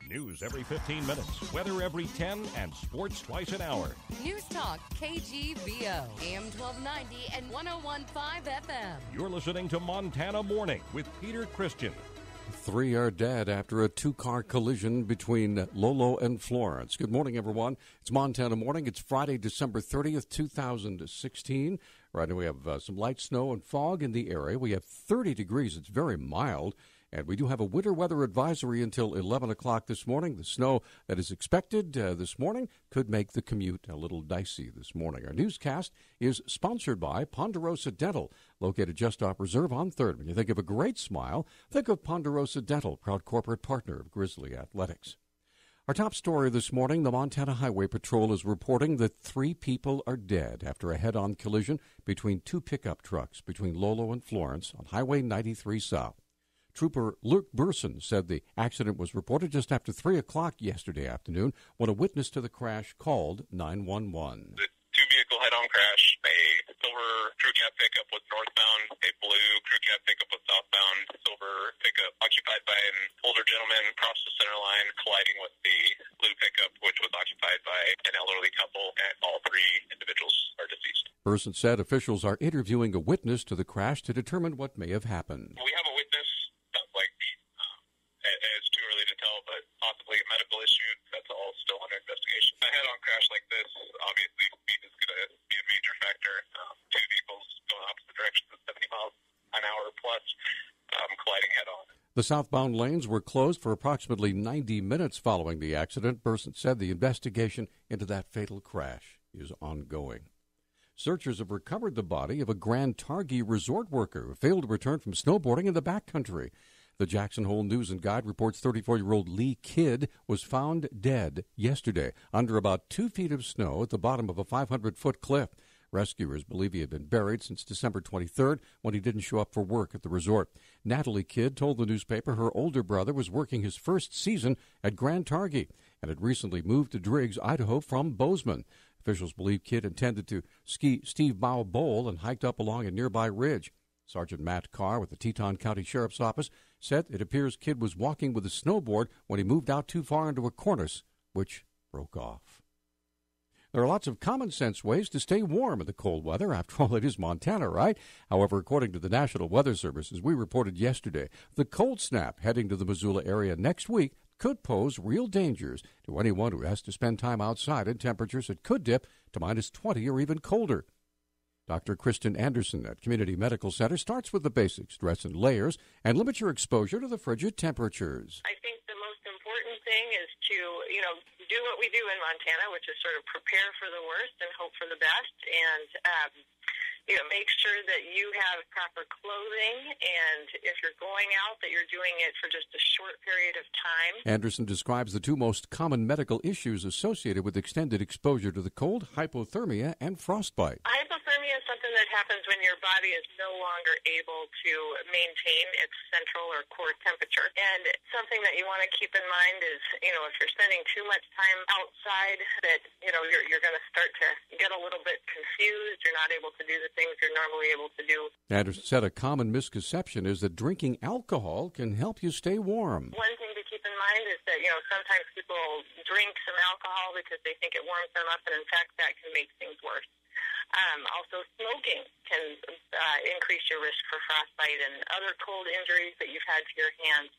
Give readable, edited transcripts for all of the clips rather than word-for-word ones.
News every 15 minutes, weather every 10, and sports twice an hour. Newstalk, KGVO, AM 1290 and 101.5 FM. You're listening to Montana Morning with Peter Christian. 3 are dead after a two-car collision between Lolo and Florence. Good morning, everyone. It's Montana Morning. It's Friday, December 30th, 2016. Right now we have some light snow and fog in the area. We have 30 degrees. It's very mild. And we do have a winter weather advisory until 11 o'clock this morning. The snow that is expected this morning could make the commute a little dicey this morning. Our newscast is sponsored by Ponderosa Dental, located just off Reserve on 3rd. When you think of a great smile, think of Ponderosa Dental, proud corporate partner of Grizzly Athletics. Our top story this morning, the Montana Highway Patrol is reporting that 3 people are dead after a head-on collision between 2 pickup trucks between Lolo and Florence on Highway 93 South. Trooper Luke Burson said the accident was reported just after 3 o'clock yesterday afternoon when a witness to the crash called 911. The two-vehicle head-on crash, a silver crew cab pickup was northbound, a blue crew cab pickup was southbound, silver pickup occupied by an older gentleman crossed the center line, colliding with the blue pickup, which was occupied by an elderly couple, and all 3 individuals are deceased. Burson said officials are interviewing a witness to the crash to determine what may have happened. We have a witness. It's too early to tell, but possibly a medical issue. That's all still under investigation. A head-on crash like this, obviously, speed is going to be a major factor. 2 vehicles going opposite directions at 70 miles an hour plus, colliding head-on. The southbound lanes were closed for approximately 90 minutes following the accident. Burson said the investigation into that fatal crash is ongoing. Searchers have recovered the body of a Grand Targhee resort worker who failed to return from snowboarding in the backcountry. The Jackson Hole News and Guide reports 34-year-old Lee Kidd was found dead yesterday under about 2 feet of snow at the bottom of a 500-foot cliff. Rescuers believe he had been buried since December 23rd when he didn't show up for work at the resort. Natalie Kidd told the newspaper her older brother was working his first season at Grand Targhee and had recently moved to Driggs, Idaho from Bozeman. Officials believe Kidd intended to ski Steve Bow Bowl and hiked up along a nearby ridge. Sergeant Matt Carr with the Teton County Sheriff's Office said it appears Kidd was walking with a snowboard when he moved out too far into a cornice, which broke off. There are lots of common sense ways to stay warm in the cold weather. After all, it is Montana, right? However, according to the National Weather Service, as we reported yesterday, the cold snap heading to the Missoula area next week could pose real dangers to anyone who has to spend time outside in temperatures that could dip to minus 20 or even colder. Dr. Kristen Anderson at Community Medical Center starts with the basics, dress in layers, and limit your exposure to the frigid temperatures. I think the most important thing is to, do what we do in Montana, which is sort of prepare for the worst and hope for the best, and make sure that you have proper clothing, and if you're going out, that you're doing it for just a short period of time. Anderson describes the 2 most common medical issues associated with extended exposure to the cold: hypothermia and frostbite. Hypothermia is something that happens when your body is no longer able to maintain its central or core temperature. And something that you want to keep in mind is, if you're spending too much time outside, that, you're going to start to get a little bit confused. You're not able to do the things you're normally able to do. Anderson said a common misconception is that drinking alcohol can help you stay warm. One thing to keep in mind is that, sometimes people drink some alcohol because they think it warms them up, and in fact, that can make things worse. Also, smoking can increase your risk for frostbite and other cold injuries that you've had to your hands.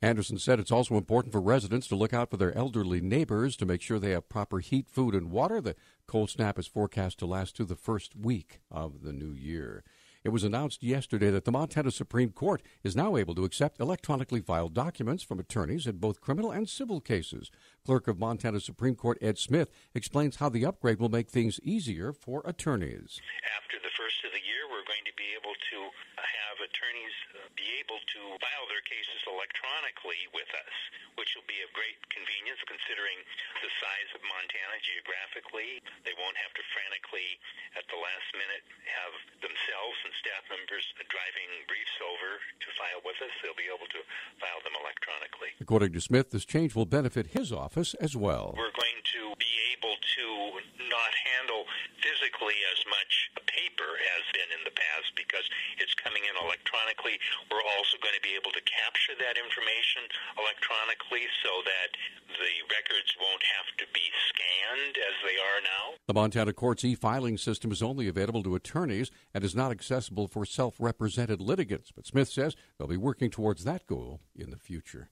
Anderson said it's also important for residents to look out for their elderly neighbors to make sure they have proper heat, food, and water. The cold snap is forecast to last through the first week of the new year. It was announced yesterday that the Montana Supreme Court is now able to accept electronically filed documents from attorneys in both criminal and civil cases. Clerk of Montana Supreme Court Ed Smith explains how the upgrade will make things easier for attorneys. After the first of the year, we're going to be able to have attorneys be able to file their cases electronically with us, which will be of great convenience considering the size of Montana geographically. They won't have to frantically, at the last minute, have themselves and staff members driving briefs over to file with us. They'll be able to file them electronically. According to Smith, this change will benefit his office as well. We're going to be able to not handle physically as much paper as been in the past because it's coming in electronically. We're also going to be be able to capture that information electronically so that the records won't have to be scanned as they are now. The Montana Court's e-filing system is only available to attorneys and is not accessible for self-represented litigants, but Smith says they'll be working towards that goal in the future.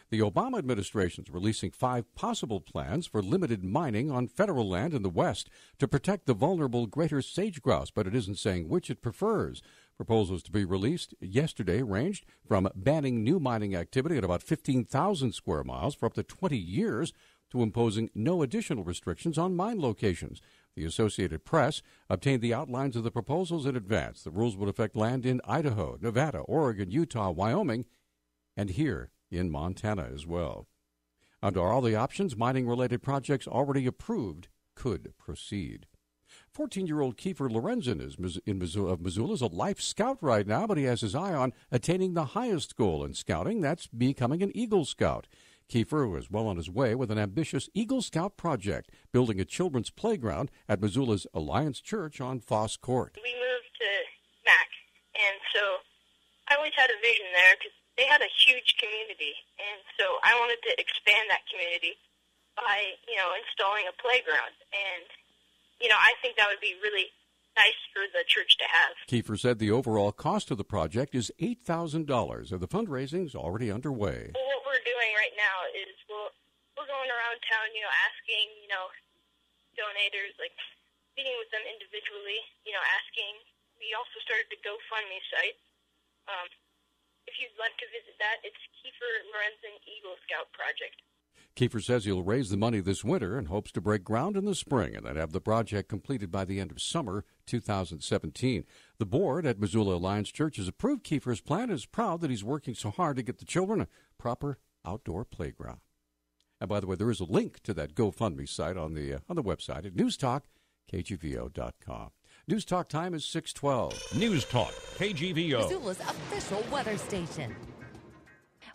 The Obama administration is releasing 5 possible plans for limited mining on federal land in the West to protect the vulnerable greater sage-grouse, but it isn't saying which it prefers. Proposals to be released yesterday ranged from banning new mining activity at about 15,000 square miles for up to 20 years to imposing no additional restrictions on mine locations. The Associated Press obtained the outlines of the proposals in advance. The rules would affect land in Idaho, Nevada, Oregon, Utah, Wyoming, and here in Montana as well. Under all the options, mining-related projects already approved could proceed. 14-year-old Kiefer Lorenzen of Missoula is a Life Scout right now, but he has his eye on attaining the highest goal in scouting. That's becoming an Eagle Scout. Kiefer was well on his way with an ambitious Eagle Scout project, building a children's playground at Missoula's Alliance Church on Foss Court. We moved to Mac, and so I always had a vision there because they had a huge community, and so I wanted to expand that community by, installing a playground. And, I think that would be really nice for the church to have. Kiefer said the overall cost of the project is $8,000, and the fundraising's already underway. Well, what we're doing right now is we're going around town, asking, donators, like meeting with them individually, asking. We also started the GoFundMe site. If you'd like to visit that, it's Kiefer Lorenzen Eagle Scout Project. Kiefer says he'll raise the money this winter and hopes to break ground in the spring and then have the project completed by the end of summer 2017. The board at Missoula Alliance Church has approved Kiefer's plan and is proud that he's working so hard to get the children a proper outdoor playground. And by the way, there is a link to that GoFundMe site on the website at Newstalk, KGVO.com. News Talk time is 6:12. News Talk, KGVO. Missoula's official weather station.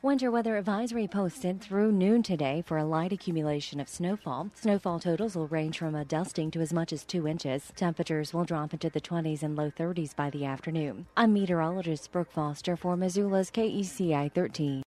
Winter weather advisory posted through noon today for a light accumulation of snowfall. Snowfall totals will range from a dusting to as much as 2 inches. Temperatures will drop into the 20s and low 30s by the afternoon. I'm meteorologist Brooke Foster for Missoula's KECI 13.